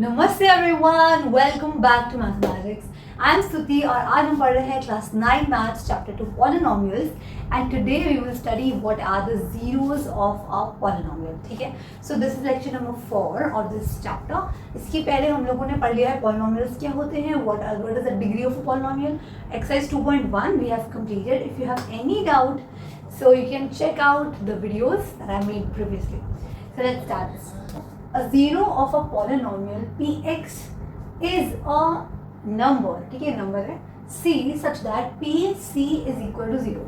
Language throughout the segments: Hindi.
नमस्ते everyone, welcome back to mathematics. I am Stuti और आज हम पढ़ रहे हैं class 9 maths chapter 2 polynomials and today we will study what are the zeros of a polynomial. ठीक है, so this is lecture number 4 of this chapter. इसके पहले हम लोगों ने पढ़ लिया है पॉलिनोमियल्स क्या होते हैं, what is the degree of a polynomial. Exercise 2.1 we have completed. If you have any doubt so you can check out the videos that I made previously. So let's start this. A zero of a polynomial px is a number, ठीक है, नंबर है c such that pc is equal to 0.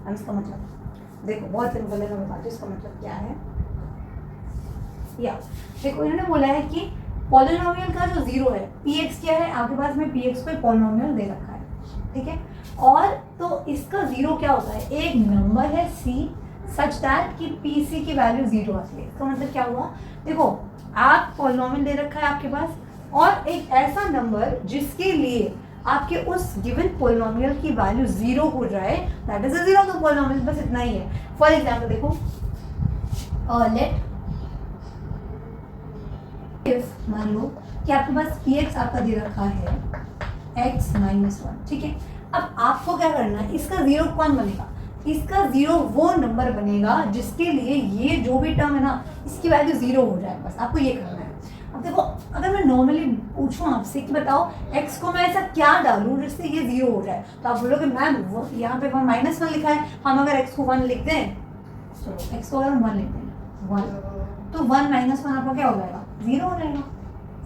हम इसका मतलब देखो बहुत सिंपल है, मैं बताती हूँ इसका मतलब क्या है। या देखो इन्होंने बोला है कि पॉलिनोमियल का जो जीरो है px क्या है, आपके पास में px को पॉलिनोमियल दे रखा है, ठीक है, और तो इसका जीरो क्या होता है, एक नंबर है c सच दैट कि pc की वैल्यू जीरो आती है। इसका मतलब क्या हुआ, देखो आप पॉलिनोमियल दे रखा है आपके पास और एक ऐसा नंबर जिसके लिए आपके उस गिवन पॉलिनोमियल की वैल्यू जीरो हो जाए, that is the zero of the polynomial. बस इतना ही है। फॉर एग्जांपल देखो, लेट इफ मान लो कि आपके पास px आपका दे रखा है x माइनस 1, ठीक है। अब आपको क्या करना है, इसका जीरो कौन बनेगा, इसका जीरो वो नंबर बनेगा जिसके लिए ये जो भी टर्म है ना इसकी वैल्यू जीरो हो जाए, बस आपको ये करना है। अब देखो अगर मैं नॉर्मली पूछूं आपसे कि बताओ x को मैं ऐसा क्या डालूं जिससे ये जीरो हो जाए, तो आप बोलोगे मैम वो यहाँ पे -1 लिखा है, हम अगर x को 1 लिख दें, चलो x को अगर हम 1 लिख दें 1, तो 1 - 1 आपका क्या हो जाएगा, जीरो हो जाएगा।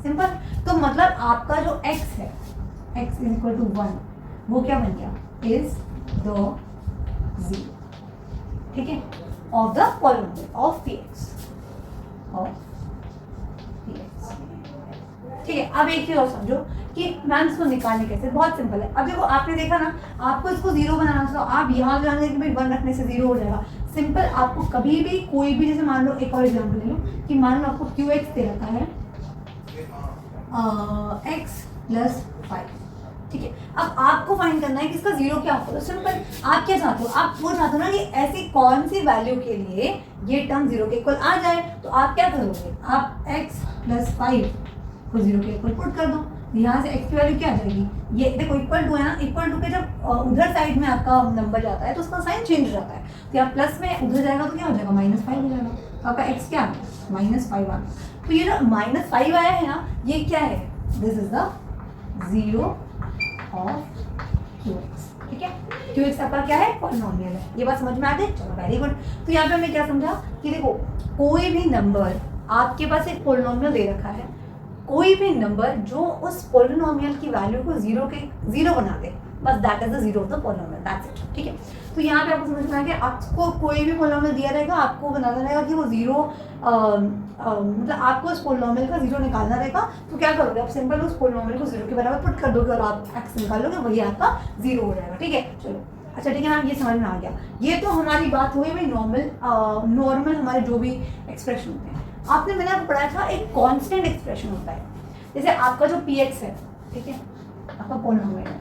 सिंपल। तो मतलब आपका जो x है x = 1 वो क्या बन गया, इज द जीरो, ठीक है, of the polynomial of px, ठीक है। अब एक चीज और समझो कि मैम इसको निकालने कैसे, बहुत सिंपल है। अब देखो आपने देखा ना, आपको इसको जीरो बनाना था, तो आप यहाँ जाने कि भाई 1 रखने से जीरो हो जाएगा। सिंपल, आपको कभी भी कोई भी, जैसे मान लो एक और एग्जाम्पल ले लो कि मान लो आपको qx दे रखा है x + 5, ठीक है। अब आपको फाइंड करना है कि इसका जीरो क्या होगा। तो सिंपल, आप क्या चाहते हो, आप वो चाहते हो ना कि ऐसी कौन सी वैल्यू के लिए ये टर्म जीरो के इक्वल आ जाए, तो आप क्या करोगे, आप x + 5 को जीरो के इक्वल पुट कर दो। यहाँ से x की वैल्यू क्या आ जाएगी, ये देखो इक्वल टू है ना, इक्वल टू के जब उधर साइड में आपका नंबर जाता है तो उसका साइन चेंज हो जाता है, तो यहाँ प्लस में उधर जाएगा तो क्या हो जाएगा, -5 हो जाएगा। तो आपका x क्या है, -5 आ। तो ये जो -5 आया है ना, ये क्या है, this is the zero of qx, ठीक है। qx आपका क्या है, पॉलिनोमियल है। ये बात समझ में आ गई, चलो वेरी गुड। तो यहाँ पे हमने क्या समझा कि देखो कोई भी नंबर आपके पास एक पॉलिनोमियल दे रखा है, कोई भी नंबर जो उस पॉलिनोमियल की वैल्यू को जीरो बना दे, बस that is the zero of the polynomial, that's it, ठीक है। तो यहाँ पे आपको समझ में आ गया, आपको कोई भी पॉलिनोमियल दिया रहेगा, आपको बनाना रहेगा कि वो जीरो मतलब आपको उस पॉलिनोमियल का जीरो निकालना रहेगा। तो क्या करोगे, आप सिंपल उस पॉलिनोमियल को जीरो के बराबर पुट कर दोगे और आप x निकालोगे, वही आपका जीरो हो जाएगा, ठीक है। चलो अच्छा, ठीक है ना, ये समझ में आ गया। ये तो हमारी बात हुई भाई नॉर्मल हमारे जो भी एक्सप्रेशन होते हैं। आपने मैंने आपको पढ़ाया था एक कांस्टेंट एक्सप्रेशन होता है, जैसे आपका जो px है, ठीक है, आपका पॉलिनोमियल है,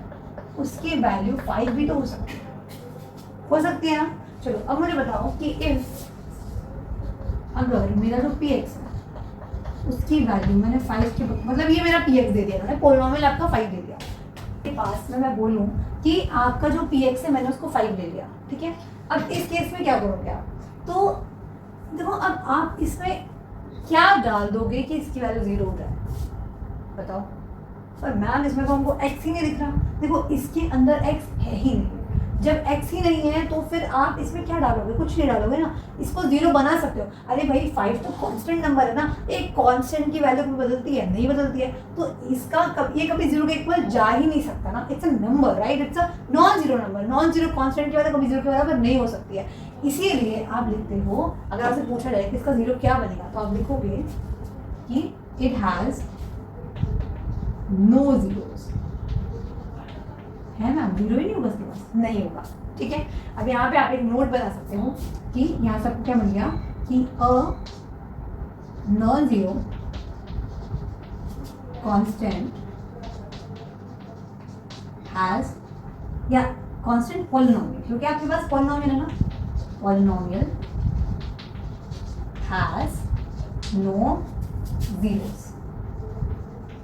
उसकी वैल्यू 5 भी तो हो सकती है ना। चलो अब मुझे बताओ कि इफ अगर मेरा जो px है उसकी वैल्यू मैंने 5 के, मतलब ये मेरा px दे दिया, मैंने पॉलिनोमियल आपका 5 दे दिया, के पास में मैं बोलूँ कि आपका जो px है मैंने उसको 5 दे दिया, ठीक है। अब इस केस में क्या करोगे आप, तो देखो अब आप इसमें क्या डाल दोगे कि इसकी वैल्यू जीरो हो जाए, बताओ। पर मैम इसमें तो हमको x ही नहीं दिख रहा, देखो इसके अंदर x है ही नहीं। जब x ही नहीं है तो फिर आप इसमें क्या डालोगे, कुछ नहीं डालोगे ना, इसको जीरो बना सकते हो। अरे भाई 5 तो कांस्टेंट नंबर है ना, एक कांस्टेंट की वैल्यू कभी बदलती है, नहीं बदलती है, तो इसका ये कभी जीरो के इक्वल जा ही नहीं सकता ना। It's a number, right, it's a non zero number, non zero constant की वैल्यू कभी जीरो के बराबर नहीं हो सकती है। इसीलिए आप लिखते हो, अगर आपसे पूछा जाए कि इसका जीरो क्या बनेगा, तो आप लिखोगे कि इट हैज नो जीरोस, है ना, जीरो ही नहीं होगा इसके पास, नहीं होगा, ठीक है। अब यहाँ पे आप एक नोट बना सकते हो कि यहाँ सबको क्या बन गया कि a non zero constant has, या कांस्टेंट पॉलिनोमियल, क्योंकि आपके पास पॉलिनोमियल है ना, पॉलिनोमियल हैज नो जीरोस,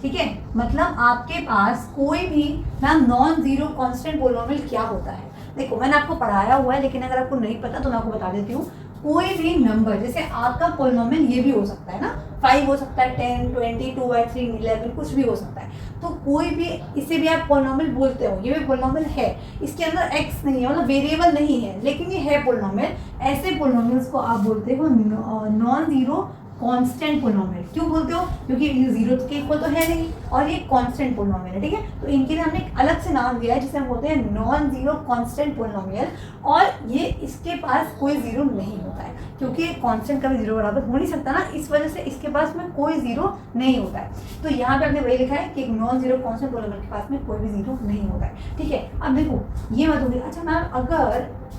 ठीक है, मतलब आपके पास कोई भी ma'am non zero constant polynomial क्या होता है। देखो मैंने आपको पढ़ाया हुआ है, लेकिन अगर आपको नहीं पता तो मैं आपको बता देती हूँ। कोई भी नंबर, जैसे आपका पोलिनोमियल ये भी हो सकता है ना, 5 हो सकता है, 10, 20, 2/3, 11, कुछ भी हो सकता है। तो कोई भी, इसे भी आप पोलिनोमियल बोलते हो, ये भी पोलिनोमियल है, इसके अंदर एक्स नहीं है, मतलब वेरिएबल नहीं है, लेकिन ये है पोलिनोमियल। ऐसे पोलिनोमियल्स को आप बोलते हो नॉन जीरो कांस्टेंट पोलिनोमियल। क्यों बोलते हो? क्योंकि ये जीरो के इक्वल तो है नहीं और ये कांस्टेंट पोलिनोमियल है, ठीक है। तो इनके लिए हमने एक अलग से नाम दिया है जिसे हम बोलते हैं नॉन जीरो कांस्टेंट पोलिनोमियल। और ये इसके पास कोई जीरो नहीं होता है, क्योंकि कांस्टेंट का भी जीरो बराबर हो नहीं सकता ना, इस वजह से इसके पास में कोई जीरो नहीं होता है। तो यहाँ पे हमने वही लिखा है कि एक नॉन जीरो कांस्टेंट पोलिनोमियल के पास में कोई भी जीरो नहीं होता है, ठीक है। अब देखो ये मत होगी, अच्छा मैम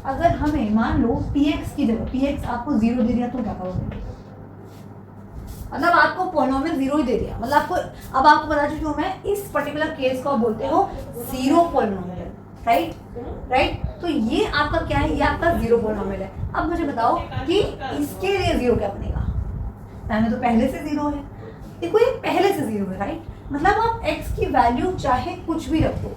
अगर हमें मान लो px की जगह px आपको जीरो दे दिया तो क्या करोगे? मतलब आपको पोलिनोमियल जीरो ही दे दिया, मतलब आपको, अब आपको बता चुकी हूँ मैं, इस पर्टिकुलर केस को आप बोलते हो जीरो पोलिनोमियल, राइट। तो ये आपका क्या है? ये आपका जीरो पोलिनोमियल है। अब मुझे बताओ कि इसके लिए जीरो क्या बनेगा? मैंने तो पहले से जीरो है, देखो ये पहले से जीरो है, राइट। मतलब आप x की वैल्यू चाहे कुछ भी रखो,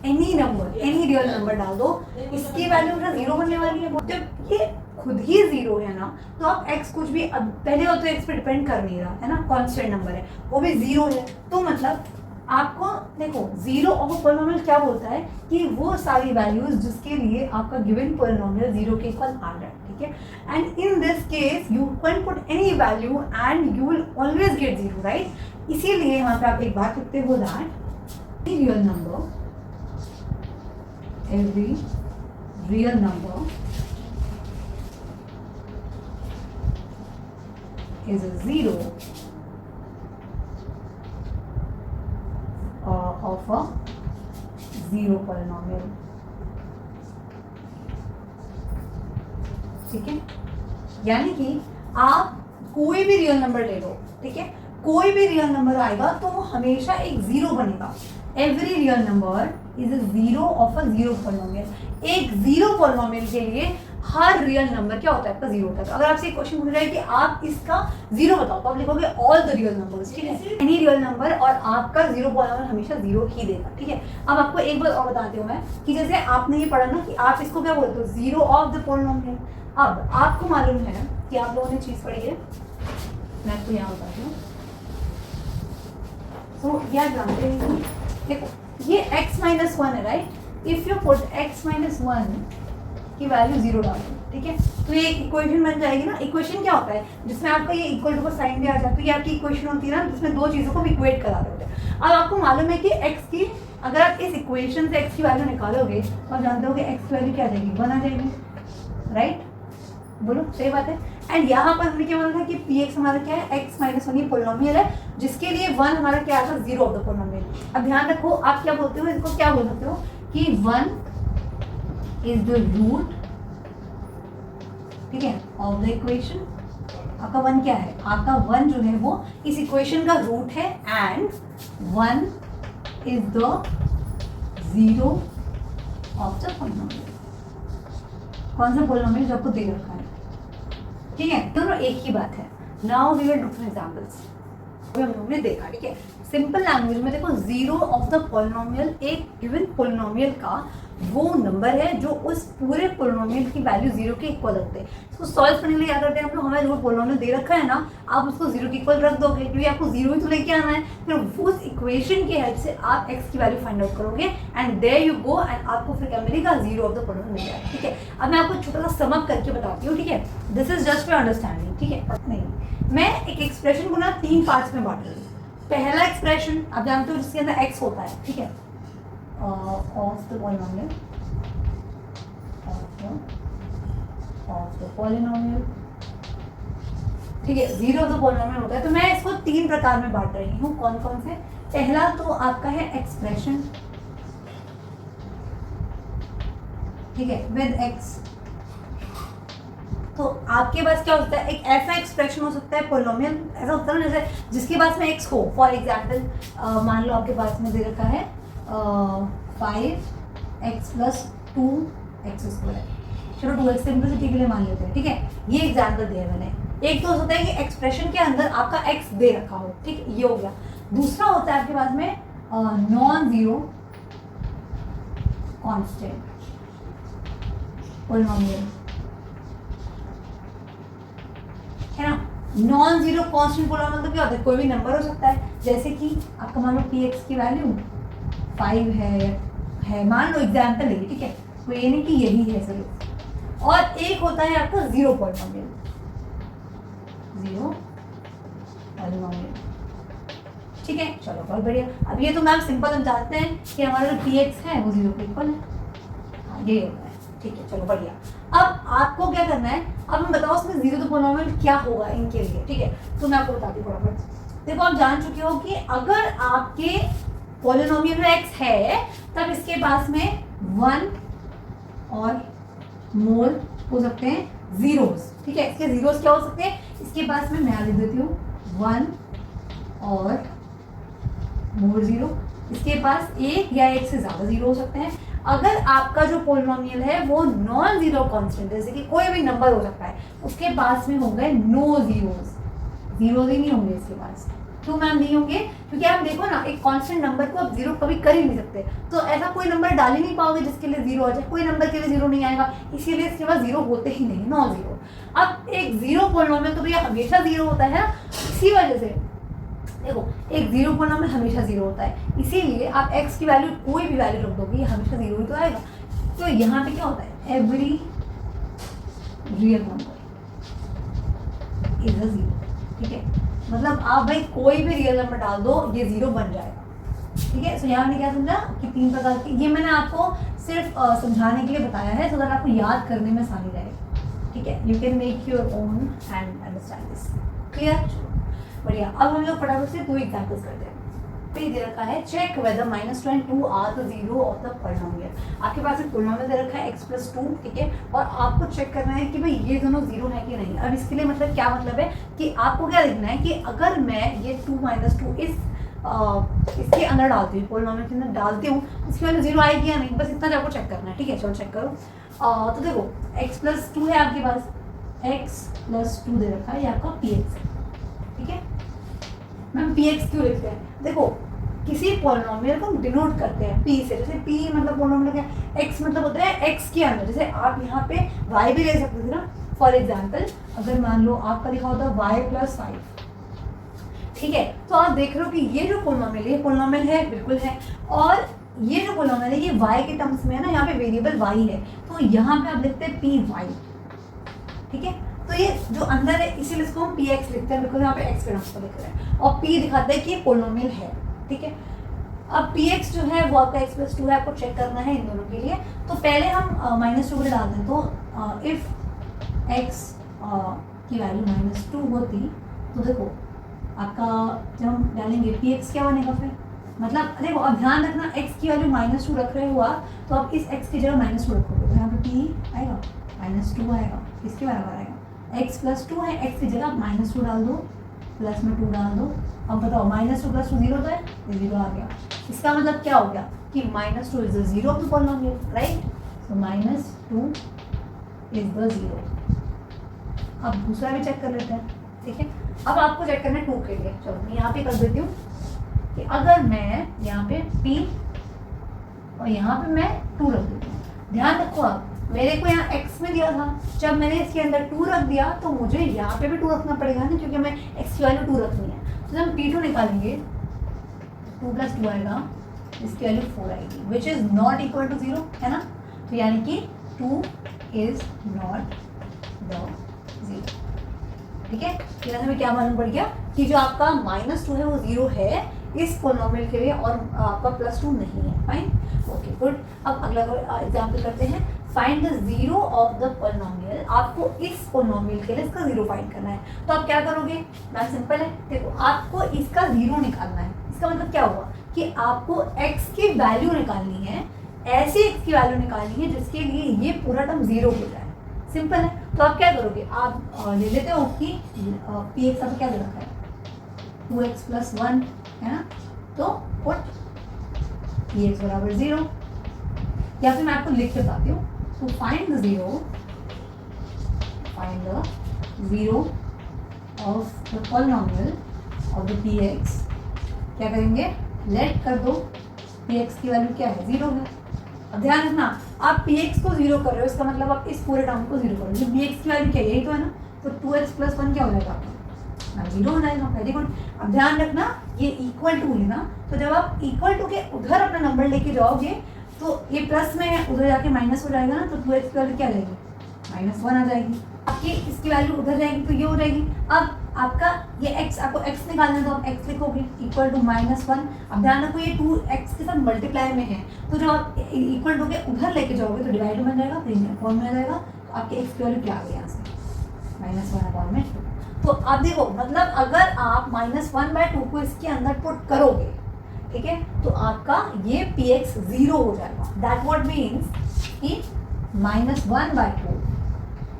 any number, any real number डाल दो, इसकी वैल्यू जीरो बनने वाली है। जब ये खुद ही जीरो है ना, तो आप x कुछ भी, अब पहले हो तो x पे डिपेंड कर नहीं रहा है ना, कांस्टेंट नंबर है, वो भी जीरो है। तो मतलब आपको देखो जीरो ऑफ पोलिनोमियल क्या बोलता है कि वो सारी वैल्यूज जिसके लिए आपका गिवन पोलिनोमियल जीरो के इक्वल आ रहा है, ठीक है। And in this case you can put any value and you will always get zero, right. इसीलिए यहाँ पे आप एक बात लिखते हो that real number, every real number is a zero of a zero polynomial, ठीक है। यानी कि आप कोई भी रियल नंबर ले लो, ठीक है, कोई भी रियल नंबर आएगा तो वो हमेशा एक जीरो बनेगा। Every real number is a zero of a zero polynomial. एक जीरो पोलिनोमियल के लिए हर रियल नंबर क्या होता है? आपका जीरो होता है। तो अगर आपसे एक क्वेश्चन पूछ रहा है कि आप इसका जीरो बताओ, तो आप लिखोगे ऑल द रियल नंबर्स, ठीक है, एनी रियल नंबर, और आपका जीरो पोलिनोमियल हमेशा जीरो ही देगा, ठीक है। अब आपको एक बात और बताती हूँ मैं कि जैसे आपने ये पढ़ा ना कि आप इसको क्या बोलते हो? Zero of the polynomial. अब आपको मालूम है कि आप लोगों ने चीज पढ़ी है, मैं आपको यहाँ बताती हूँ। तो याद जानते हैं, देखो ये x माइनस वन है, right. If you put x minus one की वैल्यू जीरो डाल दो, ठीक है, तो ये इक्वेशन बन जाएगी ना। इक्वेशन क्या होता है? जिसमें आपका ये इक्वल टू का साइन भी आ जाता है, तो ये आपकी इक्वेशन होती है ना, जिसमें दो चीजों को इक्वेट करा रहे होते हैं। अब आपको मालूम है कि x की, अगर आप इस इक्वेशन से x की वैल्यू निकालोगे तो आप जानते हो कि x की वैल्यू क्या आ जाएगी? 1 आ जाएगी, राइट। बोलो सही बात है। एंड यहाँ पर हमने क्या बोला था कि px हमारा क्या है? x माइनस वन, ये पोलिनोमियल है जिसके लिए 1 हमारा क्या आता है? Zero of the polynomial. अब ध्यान रखो, आप क्या बोलते हो इसको? क्या बोल सकते हो कि 1 इज द रूट, ठीक है, ऑफ द इक्वेशन। आपका 1 क्या है? आपका 1 जो है वो इस इक्वेशन का रूट है, and 1 is the zero of the polynomial. कौन सा पोलिनोमियल जो आपको दे रखा है, ठीक है, दोनों एक ही बात है। Now we will do some examples. हम लोगों ने देखा, ठीक है, सिंपल लैंग्वेज में देखो, जीरो ऑफ द पोलिनोमियल एक गिवन पोलिनोमियल का वो नंबर है जो उस पूरे पोलिनोमियल की वैल्यू जीरो के इक्वल रखते हैं। इसको सॉल्व करने के लिए क्या करते हैं हम लोग? हमें जो पोलिनोमियल दे रखा है ना, आप उसको जीरो के इक्वल रख दोगे, क्योंकि आपको जीरो ही तो लेके आना है। फिर उस इक्वेशन की हेल्प से आप x की वैल्यू फाइंड आउट करोगे, and there you go, and आपको फिर क्या मिलेगा? जीरो ऑफ द पोलिनोमियल मिल जाएगा, ठीक है। अब मैं आपको छोटा सा सम अप करके बताती हूँ, ठीक है, this is just for understanding, ठीक है। नहीं, मैं एक एक्सप्रेशन को ना 3 पार्ट्स में बांट रही हूँ। पहला एक्सप्रेशन आप जानते हो जिसके अंदर x होता है, ठीक है, of the polynomial, of the polynomial, ठीक है, जीरो ऑफ द पोलिनोमियल होता है। तो मैं इसको 3 प्रकार में बांट रही हूँ। कौन कौन से? पहला तो आपका है एक्सप्रेशन, ठीक है, विद x। तो आपके पास क्या होता है? एक ऐसा एक्सप्रेशन हो सकता है पोलिनोमियल, ऐसा होता है ना जैसे जिसके पास में x हो। फॉर एग्जांपल मान लो आपके पास में दे रखा है 5x + 2x²। चलो 2x सिंपलिसिटी के लिए मान लेते हैं, ठीक है, ये एग्जाम्पल दिया है मैंने। एक तो हो सकता है कि एक्सप्रेशन के अंदर आपका x दे रखा हो, ठीक, ये हो गया। दूसरा होता है आपके पास में नॉन जीरो कांस्टेंट पॉलिनोमियल, है ना। नॉन जीरो कांस्टेंट पॉलिनोमियल तो क्या होता है, कोई भी नंबर हो सकता है, जैसे कि आपका मान लो px की वैल्यू 5 है मान लो, एग्जाम्पल है ठीक है, तो ये नहीं कि यही है सिर्फ। और एक होता है आपका जीरो पॉलिनोमियल, जीरो पॉलिनोमियल, ठीक है। चलो बहुत बढ़िया। अब ये तो मैम सिंपल हम जानते हैं कि हमारा जो px है वो जीरो के इक्वल है, हाँ यही होता है, ठीक है। चलो बढ़िया। अब आपको क्या करना है, अब हम बताओ उसमें जीरो तो पॉलिनोमियल क्या होगा इनके लिए, ठीक है। तो मैं आपको बताती हूँ फटाफट। देखो आप जान चुके हो कि अगर आपके पॉलिनोमियल में x है तब इसके पास में 1 और मोर हो सकते हैं जीरोस, ठीक है। इसके जीरोस क्या हो सकते हैं, इसके पास में मैं लिख देती हूँ 1 और मोर जीरो, इसके पास एक या एक से ज्यादा जीरो हो सकते हैं। अगर आपका जो पॉलिनोमियल है वो नॉन जीरो कांस्टेंट, जैसे कि कोई भी नंबर हो सकता है, उसके पास में होंगे नो जीरोस, जीरोस ही नहीं होंगे इसके पास। क्यों मैम नहीं होंगे, क्योंकि आप देखो ना एक कांस्टेंट नंबर को आप जीरो कभी कर ही नहीं सकते, तो ऐसा कोई नंबर डाल ही नहीं पाओगे जिसके लिए जीरो आ जाए, कोई नंबर के लिए जीरो नहीं आएगा, इसीलिए इसके पास जीरो होते ही नहीं, नॉन जीरो। अब एक जीरो पॉलिनोमियल तो भैया हमेशा जीरो होता है, इसी वजह से देखो एक जीरो पॉलिनोमियल हमेशा जीरो होता है, इसीलिए आप x की वैल्यू कोई भी वैल्यू रख दोगे हमेशा जीरो ही तो आएगा। तो यहाँ पे क्या होता है, every real number is a zero, ठीक है। मतलब आप भाई कोई भी रियल नंबर डाल दो ये जीरो बन जाएगा, ठीक है। सो यहाँ मैंने क्या समझा कि 3 प्रकार की, ये मैंने आपको सिर्फ समझाने के लिए बताया है, तो अगर आपको याद करने में आसानी रहेगी, ठीक है। You can make your own and understand this, clear. बढ़िया। अब हम लोग फटाफट से 2 एग्जांपल्स करते हैं। पे दे रखा है check whether -2 and 2 are the zero of the polynomial. आपके पास एक पॉलिनोमियल दे रखा है x+2, ठीक है, और आपको चेक करना है कि भाई ये दोनों जीरो है कि नहीं। अब इसके लिए मतलब क्या मतलब है कि आपको क्या देखना है कि अगर मैं ये 2 - 2 इसके अंदर डालती हूँ, पॉलिनोमियल के अंदर डालती हूँ, इसकी वैल्यू जीरो आएगी या नहीं, बस इतना आपको चेक करना है, ठीक है। चलो चेक करो। तो देखो x+2 है आपके पास, x+2 दे रखा है, ये आपका px है, ठीक है। मैम px क्यों लिखते हैं, देखो किसी पॉलिनोमियल को हम डिनोट करते हैं p से, जैसे p मतलब पॉलिनोमियल क्या है, x मतलब होता है x के अंदर, जैसे आप यहाँ पे y भी ले सकते थे ना। फॉर एग्जांपल अगर मान लो आपका लिखा होता y+5, ठीक है, तो आप देख रहे हो कि ये जो पॉलिनोमियल है, ये पॉलिनोमियल है, बिल्कुल है, और ये जो पॉलिनोमियल है ये y के टर्म्स में है ना, यहाँ पे वेरिएबल y है, तो यहाँ पे आप लिखते हैं py, ठीक है। तो ये जो अंदर है इसीलिए इसको हम px लिखते हैं, बिकॉज यहाँ पे x के टर्म्स पर लिख रहे हैं, और p दिखाता है कि ये पॉलिनोमियल है, ठीक है। अब px जो है वो आपका x+2 है, आपको चेक करना है इन दोनों के लिए। तो पहले हम -2 को डालते हैं, तो इफ x की वैल्यू -2 होती, तो देखो आपका जब हम डालेंगे px क्या बनेगा फिर, मतलब देखो अब ध्यान रखना x की वैल्यू -2 रख रहे हो आप, तो अब इस x की जगह -2 रखोगे, तो यहाँ पे p आएगा, -2 आएगा, किसके बराबर आएगा, x+2 है, x की जगह आप -2 डाल दो, प्लस में 2 डाल दो। अब बताओ -2 + 2 0 तो है, ये 0 आ गया, इसका मतलब क्या हो गया कि -2 is the zero of the polynomial, right. So -2 is the zero. अब दूसरा भी चेक कर लेते हैं, ठीक है। अब आपको चेक करना है 2 के लिए, चलो मैं यहाँ पे कर देती हूँ कि अगर मैं यहाँ पे p और यहाँ पे मैं 2 रख देती हूँ। ध्यान रखो आप, मेरे को यहाँ x में दिया था, जब मैंने इसके अंदर 2 रख दिया तो मुझे यहाँ पे भी 2 रखना पड़ेगा ना, क्योंकि मैं x की वैल्यू 2 रखनी है। तो जब हम p2 निकालेंगे 2 + 2 आएगा, इसकी वैल्यू 4 आएगी, which is not equal to 0, है ना। तो यानी कि 2 इज नॉट द 0, ठीक है। यहाँ से हमें क्या मालूम पड़ गया कि जो आपका -2 है वो 0 है इस पॉलिनोमियल के लिए, और आपका +2 नहीं है, फाइन, ओके गुड। अब अगला एग्जाम्पल करते हैं, find the zero of the polynomial. आपको इस पॉलिनोमियल के लिए इसका जीरो फाइंड करना है, तो आप क्या करोगे, मैम सिंपल है, देखो आपको इसका जीरो निकालना है। इसका मतलब क्या हुआ कि आपको x की वैल्यू निकालनी है, ऐसी x की वैल्यू निकालनी है जिसके लिए ये पूरा टर्म जीरो हो जाए, सिंपल है। तो आप क्या करोगे, आप ले लेते हो कि px आपको क्या दे रखा है, 2x+1 है ना, तो पुट px बराबर 0, या फिर मैं आपको लिख के बताती हूँ। तो find the zero of the polynomial of the px क्या करेंगे, लेट कर दो px की वैल्यू क्या है, 0 है। अब ध्यान रखना, आप px को 0 कर रहे हो, इसका मतलब आप इस पूरे टर्म को 0 कर रहे हो। bx की वैल्यू क्या है, यही तो है ना, तो 2x + 1 क्या हो जाएगा आपका, 0 हो जाएगा। Very good. अब ध्यान रखना ये इक्वल टू है ना, तो जब आप इक्वल टू के उधर अपना नंबर लेके जाओगे तो ये प्लस में है, उधर जाके माइनस हो जाएगा ना, तो 2x की वैल्यू क्या जाएगी, -1 आ जाएगी। आपकी इसकी वैल्यू उधर जाएगी तो ये हो जाएगी। अब आपका ये x, आपको x निकालना है तो आप x लिखोगे इक्वल टू -1। अब ध्यान रखो ये 2x के साथ मल्टीप्लाई में है, तो जब आप इक्वल टू के उधर लेके जाओगे तो डिवाइड बन जाएगा, फिर अपॉन में आ जाएगा, तो आपके x की वैल्यू क्या आ गई यहाँ से, -1/2। तो आप देखो, मतलब अगर आप -1/2 को इसके अंदर पुट करोगे, ठीक है, तो आपका ये px 0 हो जाएगा। दैट व्हाट मीन्स कि -1/2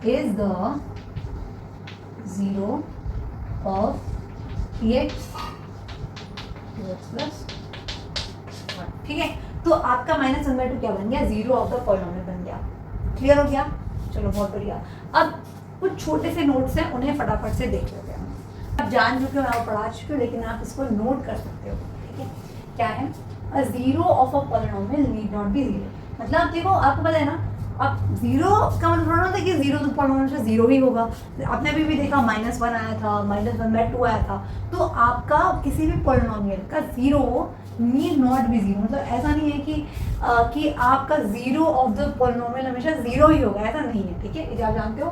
is the 0 of px plus 1, ठीक है। तो आपका -1/2 क्या बन गया, 0 ऑफ द पॉलिनोमियल बन गया। क्लियर हो गया, चलो बहुत बढ़िया। अब कुछ छोटे से नोट्स हैं, उन्हें फटाफट से देख लेते हैं। आप जान चुके हो, आप पढ़ा चुके हो, लेकिन आप इसको नोट कर सकते हो, ठीक है। क्या है, अ 0 of a polynomial need not be 0। मतलब देखो, आपको पता है ना, अब 0 का मतलब थोड़ा होता है कि 0 तो पॉलिनोमियल से 0 ही होगा। आपने अभी भी देखा -1 आया था, -1/2 आया था, तो आपका किसी भी पॉलिनोमियल का 0 नीड नॉट बी 0। मतलब ऐसा नहीं है कि आपका 0 ऑफ द पॉलिनोमियल हमेशा 0 ही होगा, ऐसा नहीं है, ठीक है, ये आप जानते हो।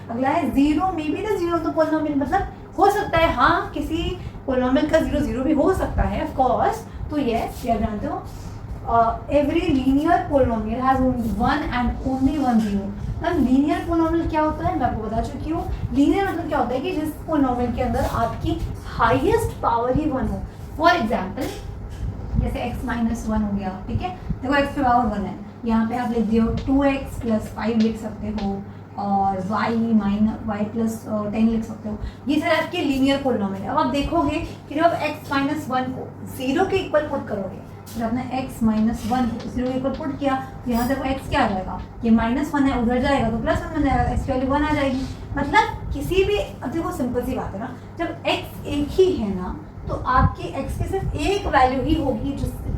अगला है 0 may be the 0 of the polynomial, मतलब हो सकता है, हाँ, किसी पॉलिनोमियल का 0 भी हो सकता है, ऑफ कोर्स। तो यस, ये आप जानते हो, every linear polynomial has only one and only one 0। अब लीनियर पोलिनोमियल क्या होता है, मैं आपको बता चुकी हूँ। लीनियर मतलब क्या होता है कि जिस पोलिनोमियल के अंदर आपकी हाईएस्ट पावर ही 1 हो। फॉर एग्जाम्पल जैसे x-1 हो गया, ठीक है, देखो x पे पावर 1 है, यहाँ पे आप लिख दियो 2x + 5 लिख सकते हो, और y + 10 लिख सकते हो। ये सारे आपके लीनियर पोलिनोमियल है। अब आप देखोगे कि जब आप x-1 को 0 के इक्वल पुट करोगे, जब आपने x-1 को 0 के इक्वल पुट किया, तो यहाँ से x क्या आ जाएगा, ये -1 है, उधर जाएगा तो +1 बन जाएगा, x की वैल्यू 1 आ जाएगी। मतलब किसी भी, अब देखो सिंपल सी बात है ना, जब x एक ही है ना, तो आपकी x की सिर्फ एक वैल्यू ही होगी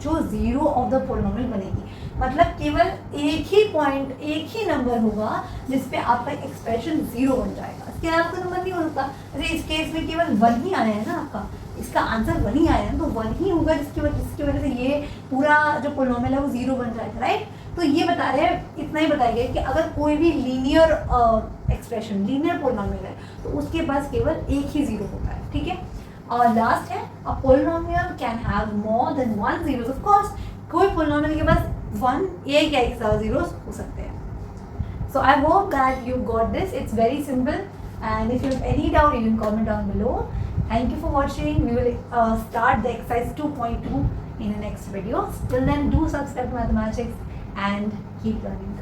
जो 0 ऑफ द पॉलिनोमियल बनेगी। मतलब केवल एक ही पॉइंट, एक ही नंबर होगा जिसपे आपका एक्सप्रेशन 0 बन जाएगा, इसके अलावा कोई नंबर नहीं हो सकता। जैसे इस केस में केवल 1 ही आया है ना, आपका इसका आंसर 1 ही आया है, तो 1 ही होगा जिसकी वजह से ये पूरा जो पॉलिनोमियल है वो 0 बन जाएगा, राइट। तो ये बता रहे हैं, इतना ही बताया गया कि अगर कोई भी लीनियर एक्सप्रेशन, लीनियर पॉलिनोमियल है, तो उसके पास केवल एक ही 0 होता है, ठीक है। और लास्ट है, a polynomial can have more than 1 0। Of course कोई पॉलिनोमियल के पास 1 एक या एक ज़्यादा zeros हो सकते हैं। So I hope that you got this. It's very simple, and if you have any doubt, you can comment down below. Thank you for watching. We will start the exercise 2.2 in the next video. Till then, do subscribe to Mathematics and keep learning.